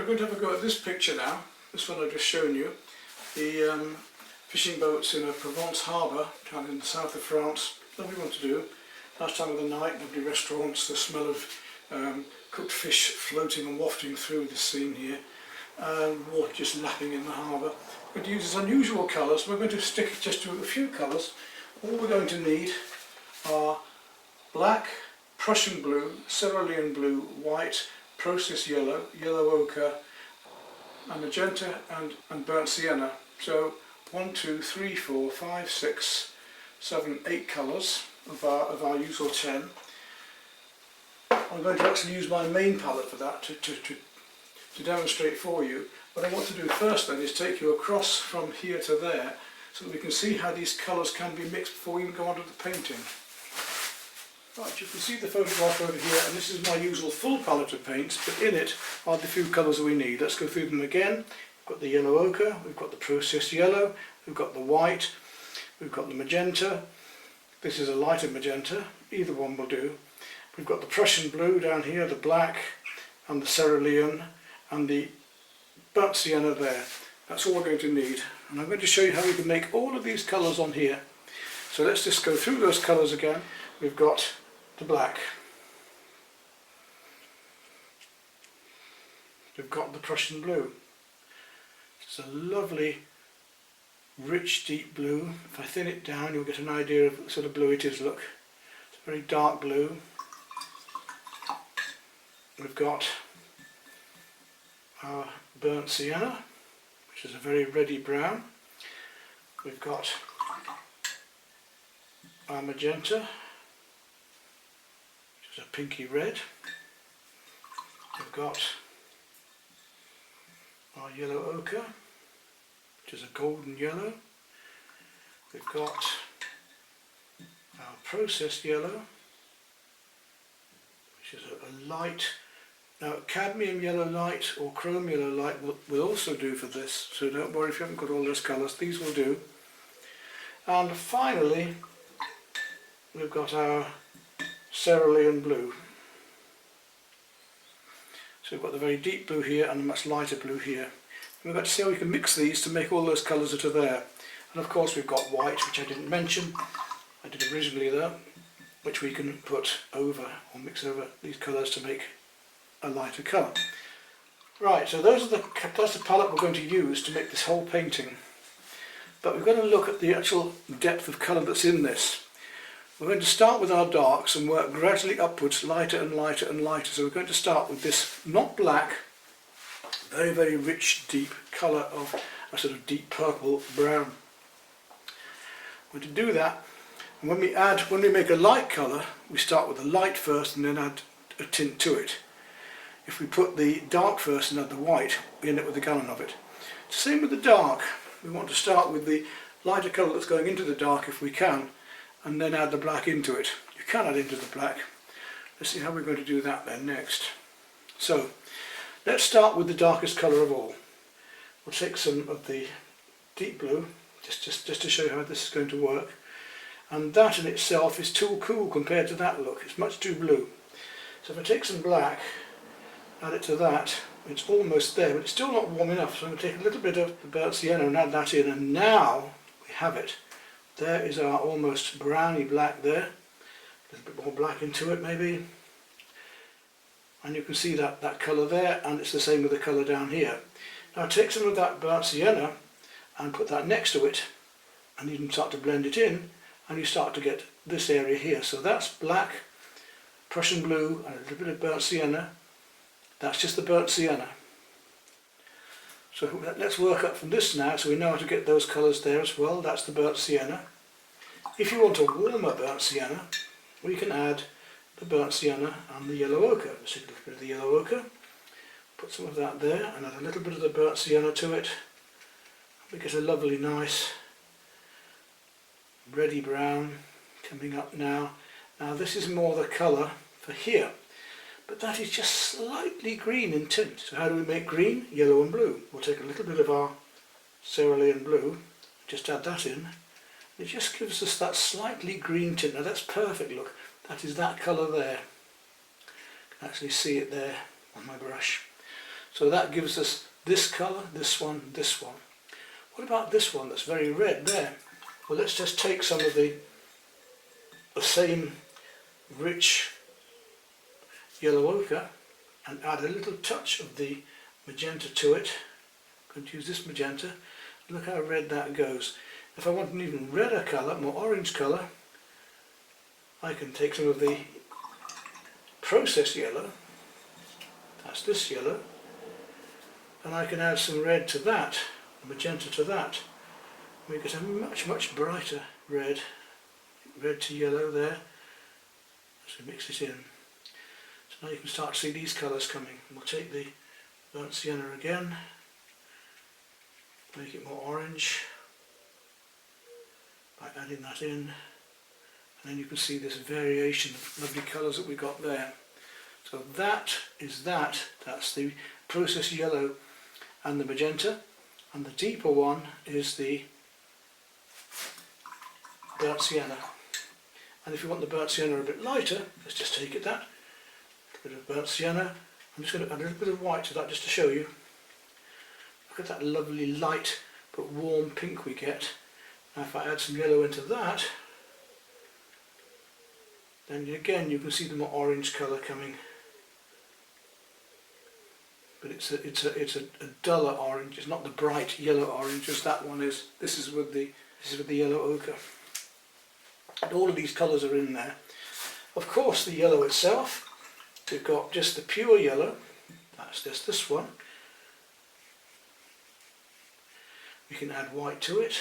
we're going to have a go at this picture now, this one I've just shown you. The fishing boats in a Provence harbour down in the south of France. Lovely one to do. Last time of the night, lovely restaurants, the smell of cooked fish floating and wafting through the scene here, and water just lapping in the harbour. We're going to use these unusual colours. We're going to stick just to a few colours. All we're going to need are black, Prussian blue, cerulean blue, white, process yellow, yellow ochre, and magenta and burnt sienna. So 1, 2, 3, 4, 5, 6, 7, 8 colours of our usual 10. I'm going to actually use my main palette for that to demonstrate for you. What I want to do first then is take you across from here to there so that we can see how these colours can be mixed before we even go on to the painting. Right, you can see the photograph over here, and this is my usual full palette of paints, but in it are the few colours that we need. Let's go through them again. We've got the yellow ochre, we've got the processed yellow, we've got the white, we've got the magenta. This is a lighter magenta, either one will do. We've got the Prussian blue down here, the black, and the cerulean, and the burnt sienna there. That's all we're going to need. And I'm going to show you how we can make all of these colours on here. So let's just go through those colours again. We've got the black. We've got the Prussian blue. It's a lovely, rich, deep blue. If I thin it down, you'll get an idea of the sort of blue it is, look. It's a very dark blue. We've got our burnt sienna, which is a very reddy brown. We've got our magenta, which is a pinky red. We've got our yellow ochre, which is a golden yellow. We've got our processed yellow, which is a light. Now cadmium yellow light or chrome yellow light will also do for this, so don't worry if you haven't got all those colours, these will do. And finally we've got our cerulean blue. So we've got the very deep blue here and a much lighter blue here. And we've got to see how we can mix these to make all those colours that are there. And of course we've got white, which I didn't mention, I did originally there, which we can put over or mix over these colours to make a lighter colour. Right, so that's the palette we're going to use to make this whole painting. But we're going to look at the actual depth of colour that's in this. We're going to start with our darks and work gradually upwards, lighter and lighter and lighter. So we're going to start with this, not black, very, very rich, deep colour of a sort of deep purple brown. We're going to do that, and when we make a light colour, we start with the light first and then add a tint to it. If we put the dark first and add the white, we end up with a gallon of it. Same with the dark. We want to start with the lighter colour that's going into the dark if we can, and then add the black into it. You can add into the black. Let's see how we're going to do that then next. So let's start with the darkest colour of all. We'll take some of the deep blue, just to show you how this is going to work. And that in itself is too cool compared to that look. It's much too blue. So if I take some black, add it to that, it's almost there, but it's still not warm enough. So I'm going to take a little bit of the burnt sienna and add that in, and now we have it. There is our almost browny black there. A little bit more black into it maybe. And you can see that colour there, and it's the same with the colour down here. Now take some of that burnt sienna and put that next to it, and you can start to blend it in, and you start to get this area here. So that's black, Prussian blue, and a little bit of burnt sienna. That's just the burnt sienna. So let's work up from this now, so we know how to get those colours there as well. That's the burnt sienna. If you want a warmer burnt sienna, we can add the burnt sienna and the yellow ochre. Let's take a little bit of the yellow ochre, put some of that there, and add a little bit of the burnt sienna to it. We get a lovely nice reddy brown coming up now. Now this is more the colour for here, but that is just slightly green in tint. So how do we make green? Yellow and blue. We'll take a little bit of our cerulean blue, just add that in. It just gives us that slightly green tint. Now that's perfect, look. That is that colour there. You can actually see it there on my brush. So that gives us this colour, this one, this one. What about this one that's very red there? Well, let's just take some of the same rich yellow ochre and add a little touch of the magenta to it. I'm going to use this magenta. Look how red that goes. If I want an even redder colour, more orange colour, I can take some of the processed yellow, that's this yellow, and I can add some red to that, magenta to that. We get a much brighter red to yellow there. So mix it in. So now you can start to see these colours coming. We'll take the burnt sienna again, make it more orange by adding that in, and then you can see this variation of lovely colours that we got there. So that is that's the processed yellow and the magenta, and the deeper one is the burnt sienna. And if you want the burnt sienna a bit lighter, let's just take it that, a bit of burnt sienna. I'm just going to add a little bit of white to that just to show you. Look at that lovely light but warm pink we get. Now if I add some yellow into that, then again you can see the more orange colour coming. But it's a duller orange. It's not the bright yellow orange as that one is. This is with the yellow ochre. And all of these colours are in there. Of course, the yellow itself, we've got just the pure yellow. That's just this one. We can add white to it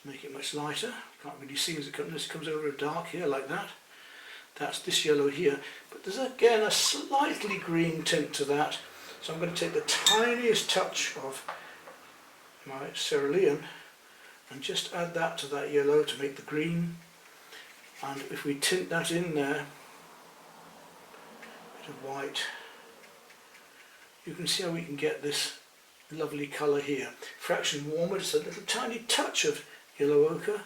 to make it much lighter. Can't really see as it comes over dark here like that. That's this yellow here, but there's again a slightly green tint to that. So I'm going to take the tiniest touch of my cerulean and just add that to that yellow to make the green. And if we tint that in there, a bit of white, you can see how we can get this lovely colour here. Fraction warmer, just a little tiny touch of yellow ochre.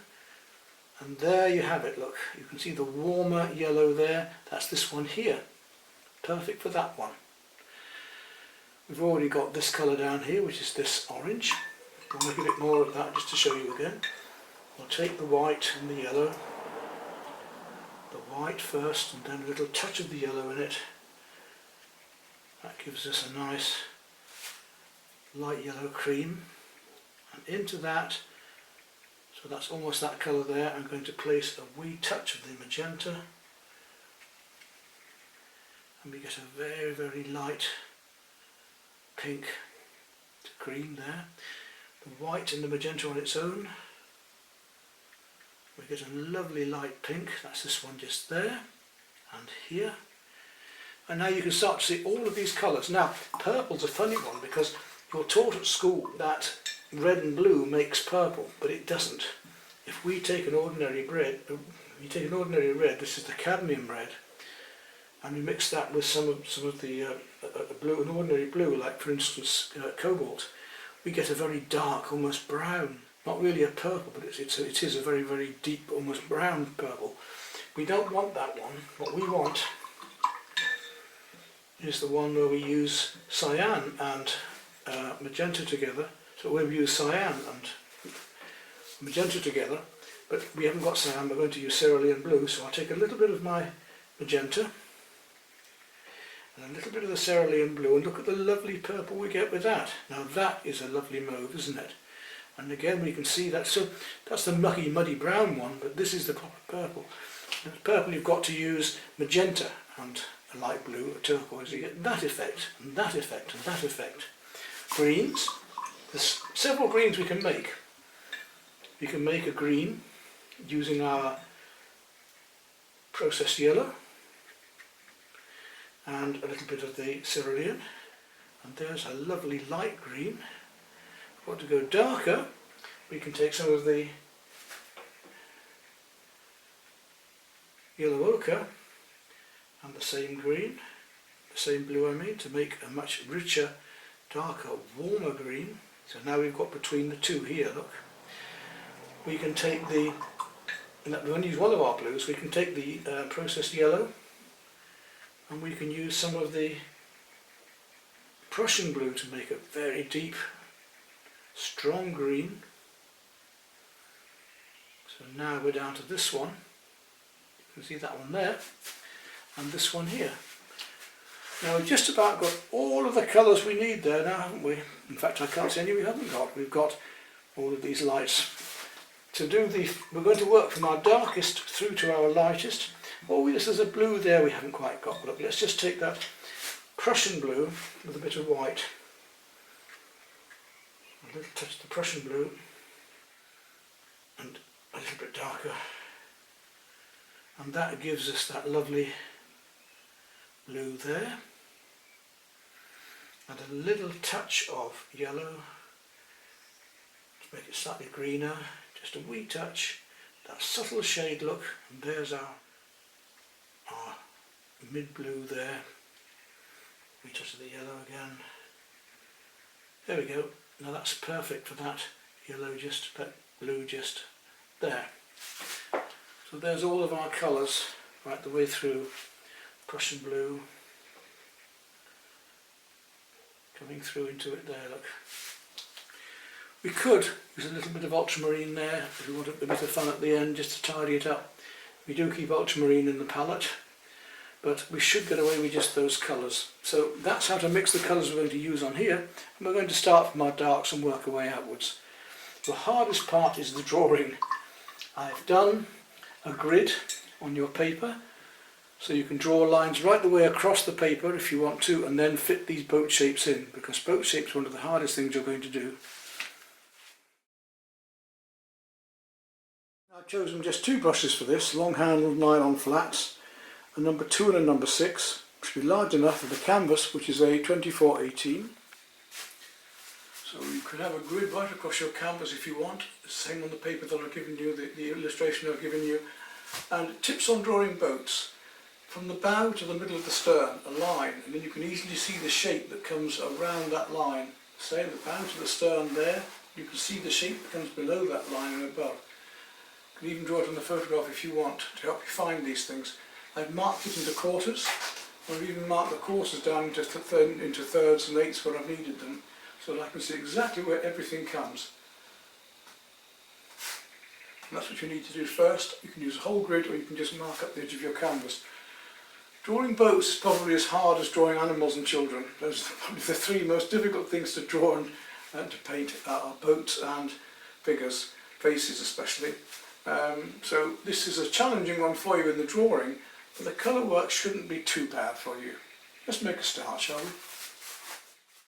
And there you have it, look, you can see the warmer yellow there, that's this one here, perfect for that one. We've already got this colour down here, which is this orange. We'll make a bit more of that just to show you again. We'll take the white and the yellow, the white first and then a little touch of the yellow in it. That gives us a nice light yellow cream, and into that, so that's almost that colour there, I'm going to place a wee touch of the magenta, and we get a very light pink to green there. The white and the magenta on its own, we get a lovely light pink, that's this one just there and here. And now you can start to see all of these colours. Now purple's a funny one because you're taught at school that red and blue makes purple, but it doesn't. If we take an ordinary red, this is the cadmium red, and we mix that with some of the blue, an ordinary blue, like for instance cobalt, we get a very dark, almost brown, not really a purple, but it is a very deep, almost brown purple. We don't want that one. What we want is the one where we use cyan and magenta together. So when we use cyan and magenta together, but we haven't got cyan, we're going to use cerulean blue, so I'll take a little bit of my magenta and a little bit of the cerulean blue, and look at the lovely purple we get with that. Now that is a lovely mauve, isn't it? And again we can see that, so that's the mucky muddy brown one, but this is the proper purple. And purple you've got to use magenta and a light blue, a turquoise, you get that effect, and that effect, and that effect. Greens, there's several greens we can make. We can make a green using our processed yellow and a little bit of the cerulean, and there's a lovely light green. If we want to go darker, we can take some of the yellow ochre and the same green, the same blue I mean, to make a much richer, darker, warmer green. So now we've got between the two here, look. We can take the, we're going to use one of our blues, we can take the processed yellow and we can use some of the Prussian blue to make a very deep, strong green. So now we're down to this one. You can see that one there, and this one here. Now we've just about got all of the colours we need there now, haven't we? In fact, I can't see any we haven't got. We've got all of these lights. To do the, we're going to work from our darkest through to our lightest. Oh yes, there's a blue there we haven't quite got. But let's just take that Prussian blue with a bit of white. A little touch of the Prussian blue and a little bit darker. And that gives us that lovely blue there. And a little touch of yellow to make it slightly greener. Just a wee touch, that subtle shade look, and there's our mid-blue there. We touch of the yellow again. There we go. Now that's perfect for that yellow, just that blue just there. So there's all of our colours right the way through. Prussian blue coming through into it there, look. We could use a little bit of ultramarine there if we want a bit of fun at the end, just to tidy it up. We do keep ultramarine in the palette, but we should get away with just those colours. So that's how to mix the colours we're going to use on here, and we're going to start from our darks and work our way outwards. The hardest part is the drawing. I've done a grid on your paper, so you can draw lines right the way across the paper if you want to, and then fit these boat shapes in, because boat shapes are one of the hardest things you're going to do. I've chosen just two brushes for this, long handled nylon flats, a number 2 and a number 6, which should be large enough for the canvas, which is a 24-18. So you can have a grid right across your canvas if you want, the same on the paper that I've given you, the illustration I've given you. And tips on drawing boats. From the bow to the middle of the stern, a line, and then you can easily see the shape that comes around that line. Say the bow to the stern there, you can see the shape that comes below that line and above. You can even draw it on the photograph if you want to help you find these things. I've marked it into quarters. I've even marked the quarters down into thirds and eighths where I've needed them, so that I can see exactly where everything comes. And that's what you need to do first. You can use a whole grid, or you can just mark up the edge of your canvas. Drawing boats is probably as hard as drawing animals and children. Those are probably the three most difficult things to draw and to paint are boats and figures, faces especially. So this is a challenging one for you in the drawing, but the colour work shouldn't be too bad for you. Let's make a start, shall we?